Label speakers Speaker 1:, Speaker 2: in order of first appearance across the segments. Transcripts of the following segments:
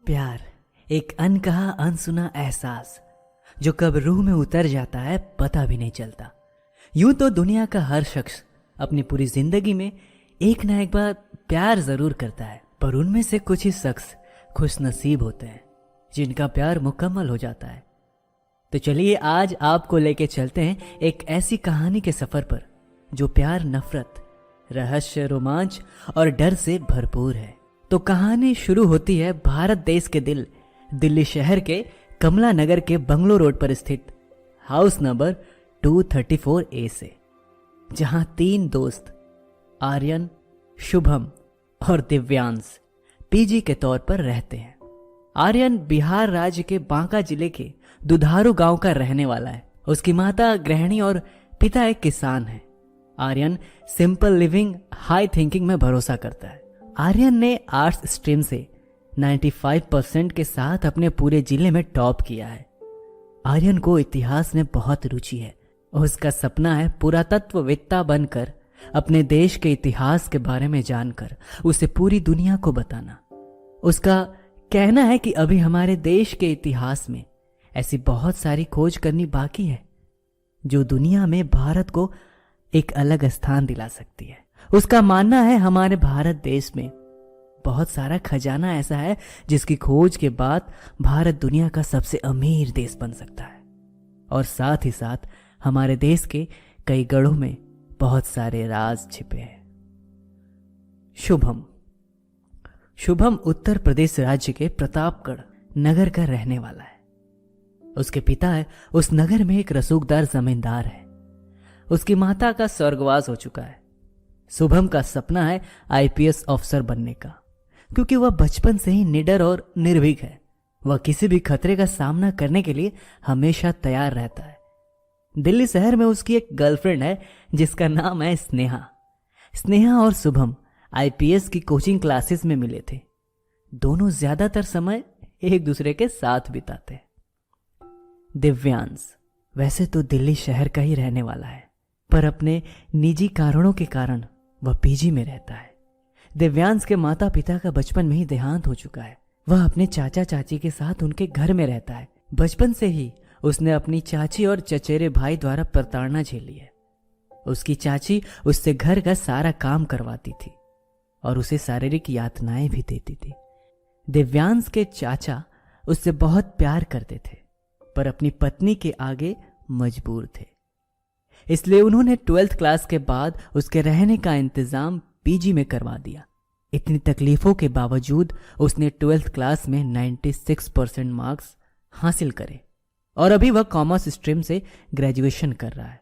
Speaker 1: प्यार एक अनकहा अनसुना एहसास जो कब रूह में उतर जाता है पता भी नहीं चलता। यूं तो दुनिया का हर शख्स अपनी पूरी जिंदगी में एक ना एक बार प्यार जरूर करता है, पर उनमें से कुछ ही शख्स खुश नसीब होते हैं जिनका प्यार मुकम्मल हो जाता है। तो चलिए आज आपको लेके चलते हैं एक ऐसी कहानी के सफर पर जो प्यार, नफरत, रहस्य, रोमांच और डर से भरपूर है। तो कहानी शुरू होती है भारत देश के दिल्ली शहर के कमला नगर के बंगलो रोड पर स्थित हाउस नंबर 234A से, जहां 3 दोस्त आर्यन, शुभम और दिव्यांश पीजी के तौर पर रहते हैं। आर्यन बिहार राज्य के बांका जिले के दुधारू गांव का रहने वाला है। उसकी माता गृहिणी और पिता एक किसान है। Aryan simple living, high thinking में भरोसा करता है। आर्यन ने आर्ट्स स्ट्रीम से 95% के साथ अपने पूरे जिले में टॉप किया है। आर्यन को इतिहास में बहुत रुचि है। उसका सपना है पुरातत्ववेत्ता बनकर अपने देश के इतिहास के बारे में जानकर उसे पूरी दुनिया को बताना। उसका कहना है कि अभी हमारे देश के इतिहास में ऐसी बहुत सारी खोज करनी बाकी है जो दुनिया में भारत को एक अलग स्थान दिला सकती है। उसका मानना है हमारे भारत देश में बहुत सारा खजाना ऐसा है जिसकी खोज के बाद भारत दुनिया का सबसे अमीर देश बन सकता है, और साथ ही साथ हमारे देश के कई गढ़ों में बहुत सारे राज छिपे हैं। शुभम उत्तर प्रदेश राज्य के प्रतापगढ़ नगर का रहने वाला है। उसके पिता है उस नगर में एक रसूखदार जमींदार है। उसकी माता का स्वर्गवास हो चुका है। शुभम का सपना है आईपीएस अफसर बनने का, क्योंकि वह बचपन से ही निडर और निर्भीक है। वह किसी भी खतरे का सामना करने के लिए हमेशा तैयार रहता है। दिल्ली शहर में उसकी एक गर्लफ्रेंड है जिसका नाम है स्नेहा और शुभम आईपीएस की कोचिंग क्लासेस में मिले थे। दोनों ज्यादातर समय एक दूसरे के साथ बिताते हैं। दिव्यांश वैसे तो दिल्ली शहर का ही रहने वाला है, पर अपने निजी कारणों के कारण वह पीजी में रहता है। दिव्यांश के माता पिता का बचपन में ही देहांत हो चुका है। वह अपने चाचा चाची के साथ उनके घर में रहता है। बचपन से ही उसने अपनी चाची और चचेरे भाई द्वारा प्रताड़ना झेली है। उसकी चाची उससे घर का सारा काम करवाती थी और उसे शारीरिक यातनाएं भी देती थी। दिव्यांश के चाचा उससे बहुत प्यार करते थे, पर अपनी पत्नी के आगे मजबूर थे। इसलिए उन्होंने 12th क्लास के बाद उसके रहने का इंतजाम पीजी में करवा दिया। इतनी तकलीफों के बावजूद उसने 12th क्लास में 96% मार्क्स हासिल करे और अभी वह कॉमर्स स्ट्रीम से ग्रेजुएशन कर रहा है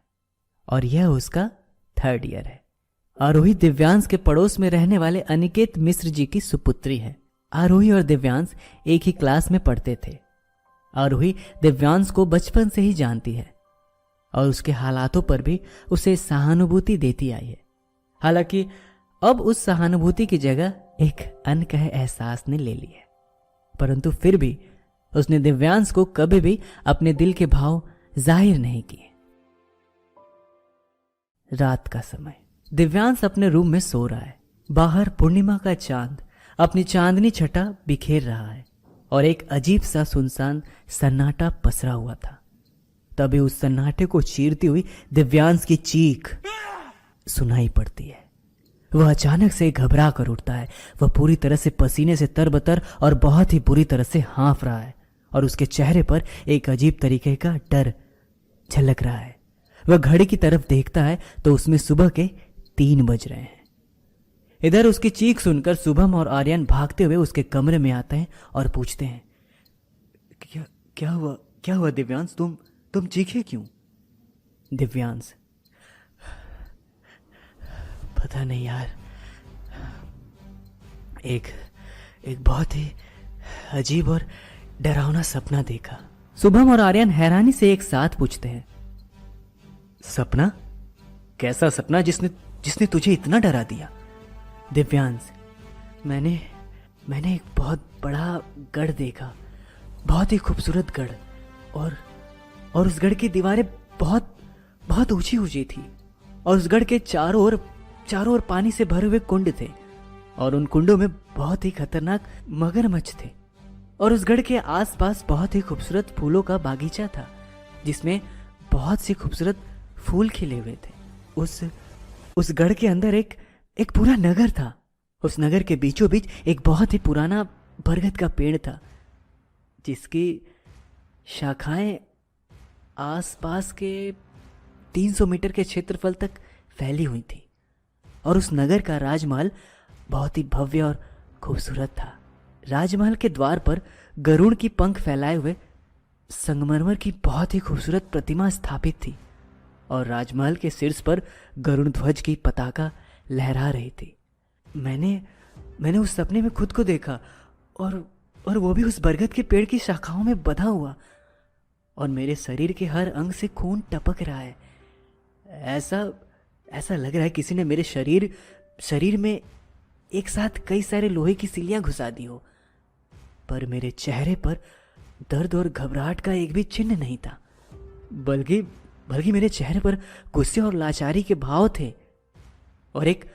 Speaker 1: और यह उसका 3rd ईयर है। आरोही दिव्यांश के पड़ोस में रहने वाले अनिकेत मिश्र जी की सुपुत्री है। आरोही और दिव्यांश एक ही क्लास में पढ़ते थे। आरोही दिव्यांश को बचपन से ही जानती है और उसके हालातों पर भी उसे सहानुभूति देती आई है। हालांकि अब उस सहानुभूति की जगह एक अनकहे एहसास ने ले ली है, परंतु फिर भी उसने दिव्यांश को कभी भी अपने दिल के भाव जाहिर नहीं किए। रात का समय, दिव्यांश अपने रूम में सो रहा है। बाहर पूर्णिमा का चांद अपनी चांदनी छटा बिखेर रहा है और एक अजीब सा सुनसान सन्नाटा पसरा हुआ था। तभी उस सन्नाटे को चीरती हुई दिव्यांश की चीख सुनाई पड़ती है। वह अचानक से घबरा कर उठता है। वह पूरी तरह से पसीने से तरबतर और बहुत ही बुरी तरह से हाँफ रहा है और उसके चेहरे पर एक अजीब तरीके का डर झलक रहा है। वह घड़ी की तरफ देखता है तो उसमें सुबह के 3 बज रहे हैं। इधर उसकी चीख सुनकर शुभम और आर्यन भागते हुए उसके कमरे में आते हैं और पूछते हैं, क्या हुआ दिव्यांश, तुम चीखे क्यों? दिव्यांश, पता नहीं यार, एक बहुत ही अजीब और डरावना सपना देखा। शुभम और आर्यन हैरानी से एक साथ पूछते हैं, सपना? कैसा सपना जिसने तुझे इतना डरा दिया? दिव्यांश, मैंने एक बहुत बड़ा गढ़ देखा, बहुत ही खूबसूरत गढ़, और उस गढ़ की दीवारें बहुत ऊंची थी और उस गढ़ के चारों ओर पानी से भरे हुए कुंड थे और उन कुंडों में बहुत ही खतरनाक मगरमच्छ थे। और उस गढ़ के आसपास बहुत ही खूबसूरत फूलों का बागीचा था, जिसमें बहुत सी खूबसूरत फूल खिले हुए थे। उस गढ़ के अंदर एक पूरा नगर था। उस नगर के बीचों बीच एक बहुत ही पुराना बरगद का पेड़ था, जिसकी शाखाएं आसपास के 300 मीटर के क्षेत्रफल तक फैली हुई थी। और उस नगर का राजमहल बहुत ही भव्य और खूबसूरत था। राजमहल के द्वार पर गरुड़ की पंख फैलाए हुए संगमरमर की बहुत ही खूबसूरत प्रतिमा स्थापित थी, और राजमहल के शीर्ष पर गरुड़ ध्वज की पताका लहरा रही थी। मैंने उस सपने में खुद को देखा, और वो भी उस बरगद के पेड़ की शाखाओं में बंधा हुआ, और मेरे शरीर के हर अंग से खून टपक रहा है। ऐसा लग रहा है किसी ने मेरे शरीर में एक साथ कई सारे लोहे की सिल्लियां घुसा दी हो। पर मेरे चेहरे पर दर्द और घबराहट का एक भी चिन्ह नहीं था, बल्कि मेरे चेहरे पर गुस्से और लाचारी के भाव थे। और एक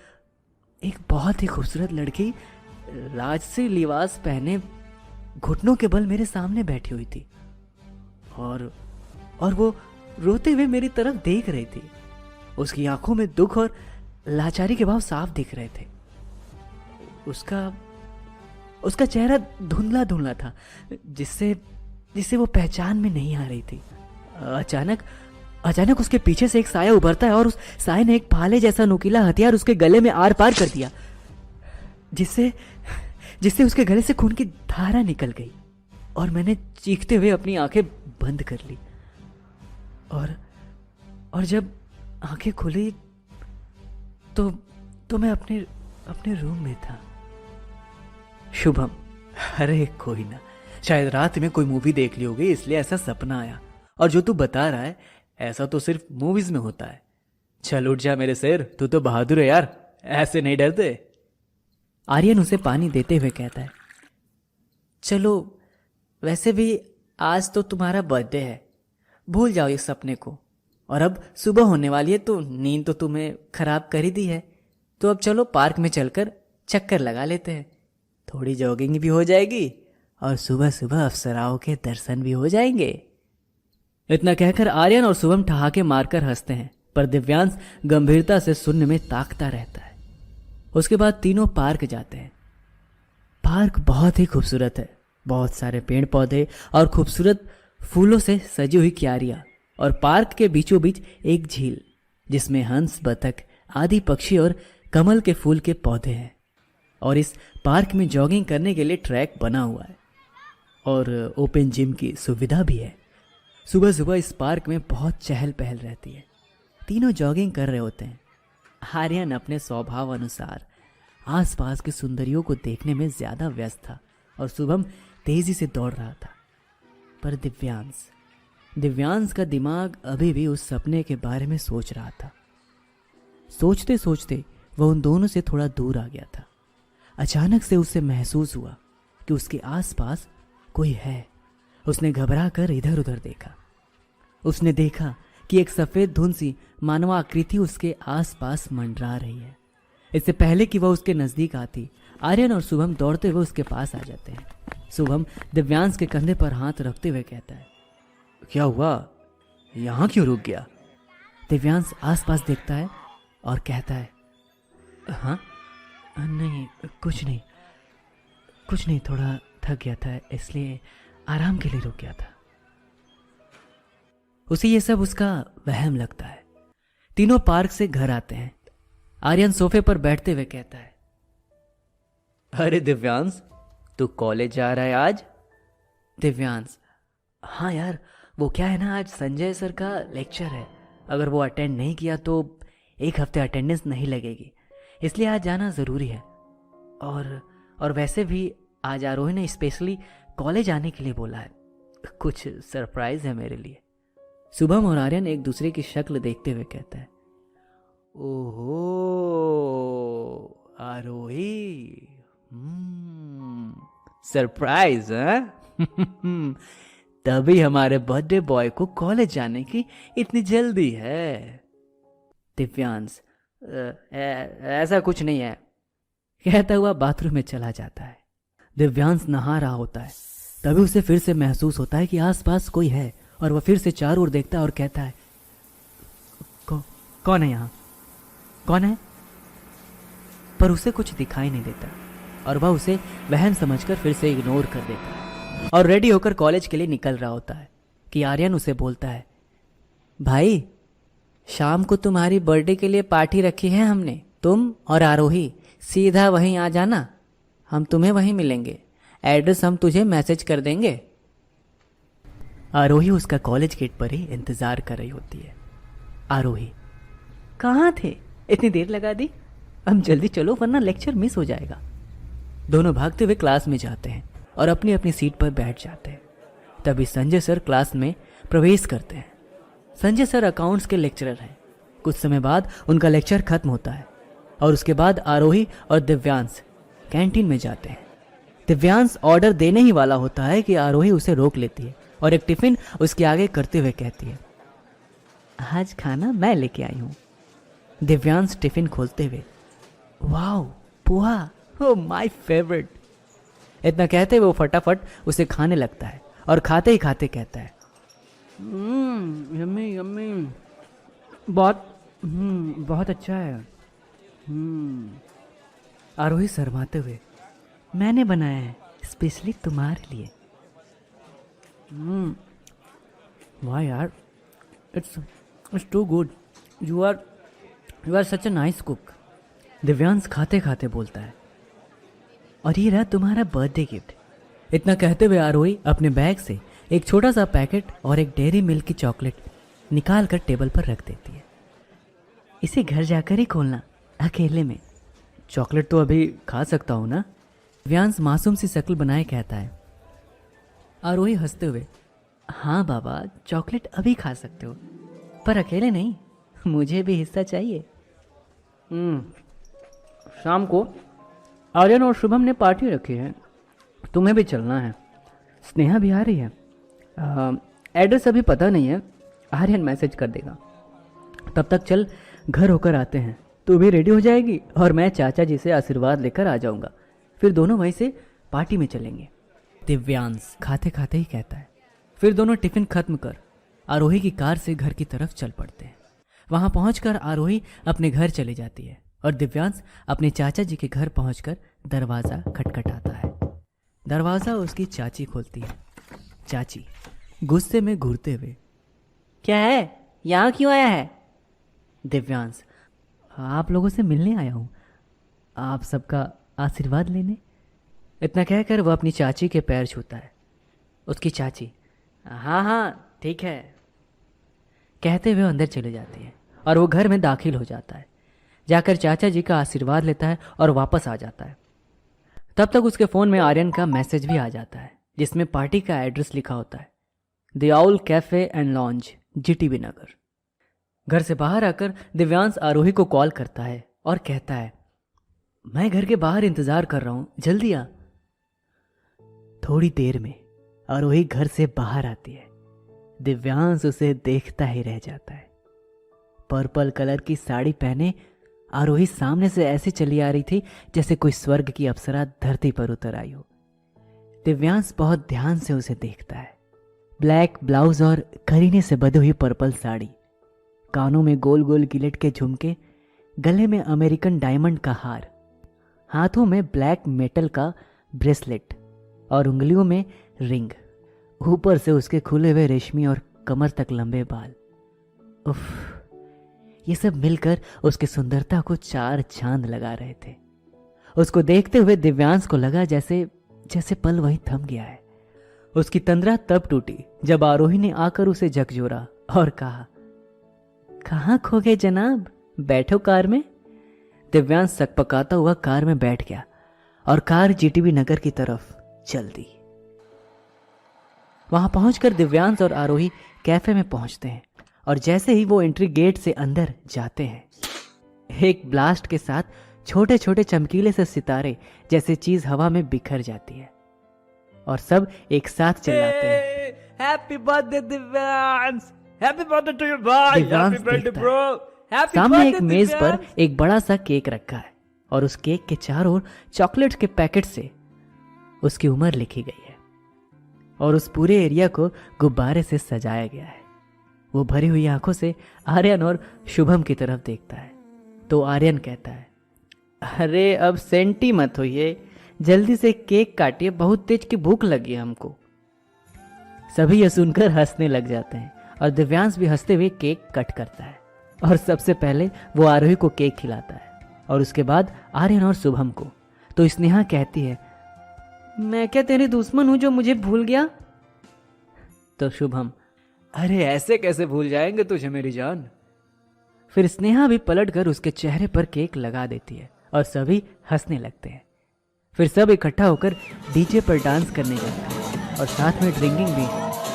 Speaker 1: बहुत ही खूबसूरत लड़की राजसी लिबास पहने घुटनों के बल मेरे सामने बैठी हुई थी, और वो रोते हुए मेरी तरफ देख रही थी। उसकी आंखों में दुख और लाचारी के भाव साफ दिख रहे थे। उसका चेहरा धुंधला धुंधला था, जिससे वो पहचान में नहीं आ रही थी। अचानक उसके पीछे से एक साया उभरता है, और उस साये ने एक भाले जैसा नुकीला हथियार उसके गले में आर पार कर दिया, जिससे उसके गले से खून की धारा निकल गई। और मैंने चीखते हुए अपनी आंखें बंद कर ली, और जब आंखें खुली तो मैं अपने रूम में था। शुभम, अरे कोई ना, शायद रात में कोई मूवी देख ली होगी, इसलिए ऐसा सपना आया। और जो तू बता रहा है ऐसा तो सिर्फ मूवीज में होता है। चल उठ जा मेरे शेर, तू तो बहादुर है यार, ऐसे नहीं डरते। आर्यन उसे पानी देते हुए कहता है, चलो वैसे भी आज तो तुम्हारा बर्थडे है, भूल जाओ इस सपने को। और अब सुबह होने वाली है, तो नींद तो तुम्हें खराब कर ही दी है, तो अब चलो पार्क में चलकर चक्कर लगा लेते हैं। थोड़ी जॉगिंग भी हो जाएगी और सुबह सुबह अप्सराओं के दर्शन भी हो जाएंगे। इतना कहकर आर्यन और शुभम ठहाके मारकर हंसते हैं, पर दिव्यांश गंभीरता से शून्य में ताकता रहता है। उसके बाद तीनों पार्क जाते हैं। पार्क बहुत ही खूबसूरत है, बहुत सारे पेड़ पौधे और खूबसूरत फूलों से सजी हुई क्यारियां, और पार्क के बीचों बीच एक झील, जिसमें हंस, बतख आदि पक्षी और कमल के फूल के पौधे हैं। और इस पार्क में जॉगिंग करने के लिए ट्रैक बना हुआ है, और ओपन जिम की सुविधा भी है। सुबह सुबह इस पार्क में बहुत चहल पहल रहती है। तीनों जॉगिंग कर रहे होते हैं। आर्यन अपने स्वभाव अनुसार आसपास की सुंदरियों को देखने में ज्यादा व्यस्त था, और शुभम तेजी से दौड़ रहा था। पर दिव्यांश का दिमाग अभी भी उस सपने के बारे में सोच रहा था। सोचते सोचते वह उन दोनों से थोड़ा दूर आ गया था। अचानक से उसे महसूस हुआ कि उसके आसपास कोई है। उसने घबरा कर इधर उधर देखा। उसने देखा कि एक सफेद धुंध सी मानव आकृति उसके आसपास मंडरा रही है। इससे पहले कि वह उसके नजदीक आती, आर्यन और शुभम दौड़ते हुए उसके पास आ जाते हैं। शुभम दिव्यांश के कंधे पर हाथ रखते हुए कहता है, क्या हुआ, यहां क्यों रुक गया? दिव्यांश आसपास देखता है और कहता है, हाँ नहीं, कुछ नहीं, थोड़ा थक गया था, इसलिए आराम के लिए रुक गया था। उसे ये सब उसका वहम लगता है। तीनों पार्क से घर आते हैं। आर्यन सोफे पर बैठते हुए कहता है, अरे दिव्यांश, तू कॉलेज जा रहा है आज? दिव्यांश, हाँ यार, वो क्या है ना, आज संजय सर का लेक्चर है। अगर वो अटेंड नहीं किया तो 1 हफ्ते अटेंडेंस नहीं लगेगी, इसलिए आज जाना ज़रूरी है। और वैसे भी आज आरोही ने स्पेशली कॉलेज आने के लिए बोला है, कुछ सरप्राइज है मेरे लिए। शुभम और आर्यन एक दूसरे की शक्ल देखते हुए कहता है, ओहो आरोही, सरप्राइज है? तभी हमारे बर्थडे बॉय को कॉलेज जाने की इतनी जल्दी है। दिव्यांश, ऐसा कुछ नहीं है, कहता हुआ बाथरूम में चला जाता है। दिव्यांश नहा रहा होता है तभी उसे फिर से महसूस होता है कि आसपास कोई है और वह फिर से चारों ओर देखता है और कहता है, कौन है यहाँ, कौन है? पर उसे कुछ दिखाई नहीं देता और वह उसे वहम समझकर फिर से इग्नोर कर देता है और रेडी होकर कॉलेज के लिए निकल रहा होता है कि आर्यन उसे बोलता है, भाई शाम को तुम्हारी बर्थडे के लिए पार्टी रखी है हमने, तुम और आरोही सीधा वहीं आ जाना, हम तुम्हें वहीं मिलेंगे, एड्रेस हम तुझे मैसेज कर देंगे। आरोही उसका कॉलेज गेट पर ही इंतजार कर रही होती है। आरोही, कहाँ थे, इतनी देर लगा दी, अब जल्दी चलो वरना लेक्चर मिस हो जाएगा। दोनों भागते हुए क्लास में जाते हैं और अपनी अपनी सीट पर बैठ जाते हैं। तभी संजय सर क्लास में प्रवेश करते हैं। संजय सर अकाउंट्स के लेक्चरर हैं। कुछ समय बाद उनका लेक्चर खत्म होता है और उसके बाद आरोही और दिव्यांश कैंटीन में जाते हैं। दिव्यांश ऑर्डर देने ही वाला होता है कि आरोही उसे रोक लेती है और एक टिफिन उसके आगे करते हुए कहती है, आज खाना मैं लेके आई हूँ। दिव्यांश टिफिन खोलते हुए, wow poha, oh my favourite, इतना कहते हुए वो फटाफट उसे खाने लगता है और खाते ही खाते कहता है, यम्मी यम्मी, बहुत अच्छा है। आरोही शर्माते हुए, मैंने बनाया है स्पेशली तुम्हारे लिए। वाह यार, it's too good, you are such a nice cook. Divyansh खाते खाते बोलता है, और ये रहा तुम्हारा बर्थडे गिफ्ट। इतना कहते हुए आरोही अपने बैग से एक छोटा सा पैकेट और एक डेयरी मिल्क की चॉकलेट निकाल कर टेबल पर रख देती है। इसे घर जाकर ही खोलना अकेले में। चॉकलेट तो अभी खा सकता हूँ ना? दिव्यांश मासूम सी शक्ल बनाए कहता है। आरोही हंसते हुए, हाँ बाबा, चॉकलेट अभी खा सकते हो, पर अकेले नहीं, मुझे भी हिस्सा चाहिए। शाम को आर्यन और शुभम ने पार्टी रखी है, तुम्हें भी चलना है। स्नेहा भी आ रही है। एड्रेस अभी पता नहीं है, आर्यन मैसेज कर देगा। तब तक चल घर होकर आते हैं, तू भी रेडी हो जाएगी और मैं चाचा जी से आशीर्वाद लेकर आ जाऊंगा, फिर दोनों वहीं से पार्टी में चलेंगे। दिव्यांश खाते खाते ही कहता है। फिर दोनों टिफिन खत्म कर आरोही की कार से घर की तरफ चल पड़ते हैं। वहां पहुंचकर आरोही अपने घर चली जाती है और दिव्यांश अपने चाचा जी के घर पहुंचकर दरवाज़ा खटखटाता है। दरवाज़ा उसकी चाची खोलती है। चाची गुस्से में घूरते हुए, क्या है, यहाँ क्यों आया है? दिव्यांश, आप लोगों से मिलने आया हूँ, आप सबका आशीर्वाद लेने। इतना कहकर वह अपनी चाची के पैर छूता है। उसकी चाची, हाँ हाँ ठीक है, कहते हुए अंदर चले जाती है और वो घर में दाखिल हो जाता है। जाकर चाचा जी का आशीर्वाद लेता है और वापस आ जाता है। तब तक उसके फ़ोन में आर्यन का मैसेज भी आ जाता है, जिसमें पार्टी का एड्रेस लिखा होता है, the owl cafe and lounge, GTB Nagar. घर से बाहर आकर दिव्यांश आरोही को कॉल करता है और कहता है, मैं घर के बाहर इंतज़ार कर रहा हूँ, जल्दी आ। थोड़ी देर में आरोही घर से बाहर आती है। दिव्यांश उसे देखता ही रह जाता है। पर्पल कलर की साड़ी पहने आरोही सामने से ऐसे चली आ रही थी जैसे कोई स्वर्ग की अप्सरा धरती पर उतर आई हो। दिव्यांश बहुत ध्यान से उसे देखता है। ब्लैक ब्लाउज और करीने से बंधी हुई पर्पल साड़ी, कानों में गोल गोल गिलेट के झुमके, गले में अमेरिकन डायमंड का हार, हाथों में ब्लैक मेटल का ब्रेसलेट और उंगलियों में रिंग, ऊपर से उसके खुले हुए रेशमी और कमर तक लंबे बाल। उफ, ये सब मिलकर उसकी सुंदरता को चार चांद लगा रहे थे। उसको देखते हुए दिव्यांश को लगा जैसे पल वहीं थम गया है। उसकी तंद्रा तब टूटी जब आरोही ने आकर उसे झकझोरा और कहा, कहाँ खो गए जनाब, बैठो कार में। दिव्यांश सकपकाता हुआ कार में बैठ गया और कार जीटीबी नगर की तरफ चल दी। वहां पहुंचकर दिव्यांश और आरोही कैफे में पहुंचते हैं और जैसे ही वो एंट्री गेट से अंदर जाते हैं, एक ब्लास्ट के साथ छोटे छोटे चमकीले से सितारे जैसे चीज हवा में बिखर जाती है और सब एक साथ चिल्लाते हैं,
Speaker 2: happy birthday Divyansh, happy birthday to your भाई,
Speaker 1: दिव्यांश
Speaker 2: हैप्पी बर्थडे
Speaker 1: देखता है।
Speaker 2: ब्रो।
Speaker 1: सामने एक मेज पर एक बड़ा सा केक रखा है और उस केक के चारों ओर चॉकलेट्स के पैकेट से उसकी उम्र लिखी गई है। और उस पूरे एरिया को गुब्बारे से सजाया गया है। वो भरी हुई आंखों से आर्यन और शुभम की तरफ देखता है तो आर्यन कहता है, अरे अब सेंटी मत होइए, जल्दी से केक काटिए, बहुत तेज की भूख लगी है हमको। सभी यह सुनकर हंसने लग जाते हैं और दिव्यांश भी हंसते हुए केक कट करता है और सबसे पहले वो आरोही को केक खिलाता है और उसके बाद आर्यन और शुभम को। तो स्नेहा कहती है, मैं क्या तेरे दुश्मन हूं जो मुझे भूल गया? तो शुभम,
Speaker 2: अरे ऐसे कैसे भूल जाएंगे तुझे मेरी जान।
Speaker 1: फिर स्नेहा भी पलटकर उसके चेहरे पर केक लगा देती है और सभी हंसने लगते हैं। फिर सब इकट्ठा होकर डीजे पर डांस करने जाते हैं और साथ में ड्रिंकिंग भी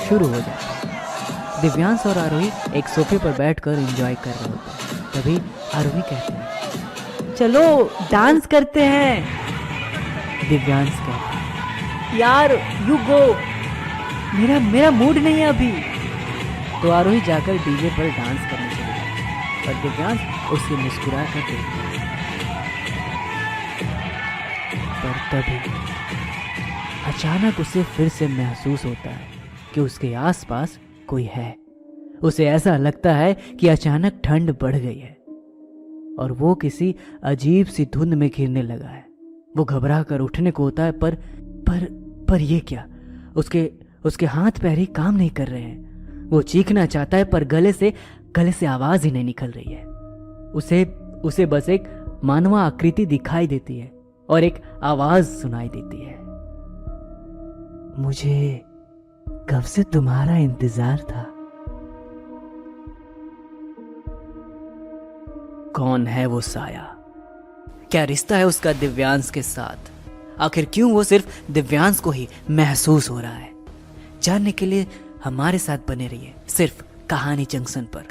Speaker 1: शुरू हो जाती है। दिव्यांश और आरोही एक सोफे पर बैठकर एंजॉय कर रहे होते हैं। तभी आरोही कहते हैं, चलो डांस करते हैं। दिव्यांश कहता है, यार यू गो, मेरा मूड नहीं है अभी। तो आरोही जाकर डीजे पर डांस करने चले जाते और दिव्यांश उसे मुस्कुरा कर देखता है। पर तभी अचानक उसे फिर से महसूस होता है कि उसके आसपास कोई है। उसे ऐसा लगता है कि अचानक ठंड बढ़ गई है और वो किसी अजीब सी धुंध में घिरने लगा है। वो घबरा कर उठने को होता है पर ये क्या? उसके हाथ पैर ही काम नहीं कर रहे हैं। वो चीखना चाहता है पर गले से आवाज ही नहीं निकल रही है। उसे बस एक मानवा आकृति दिखाई देती है और एक आवाज सुनाई देती है, मुझे कब से तुम्हारा इंतजार था। कौन है वो साया? क्या रिश्ता है उसका दिव्यांश के साथ? आखिर क्यों वो सिर्फ दिव्यांश को ही महसूस हो रहा है? जानने के लिए हमारे साथ बने रहिए सिर्फ कहानी जंक्शन पर।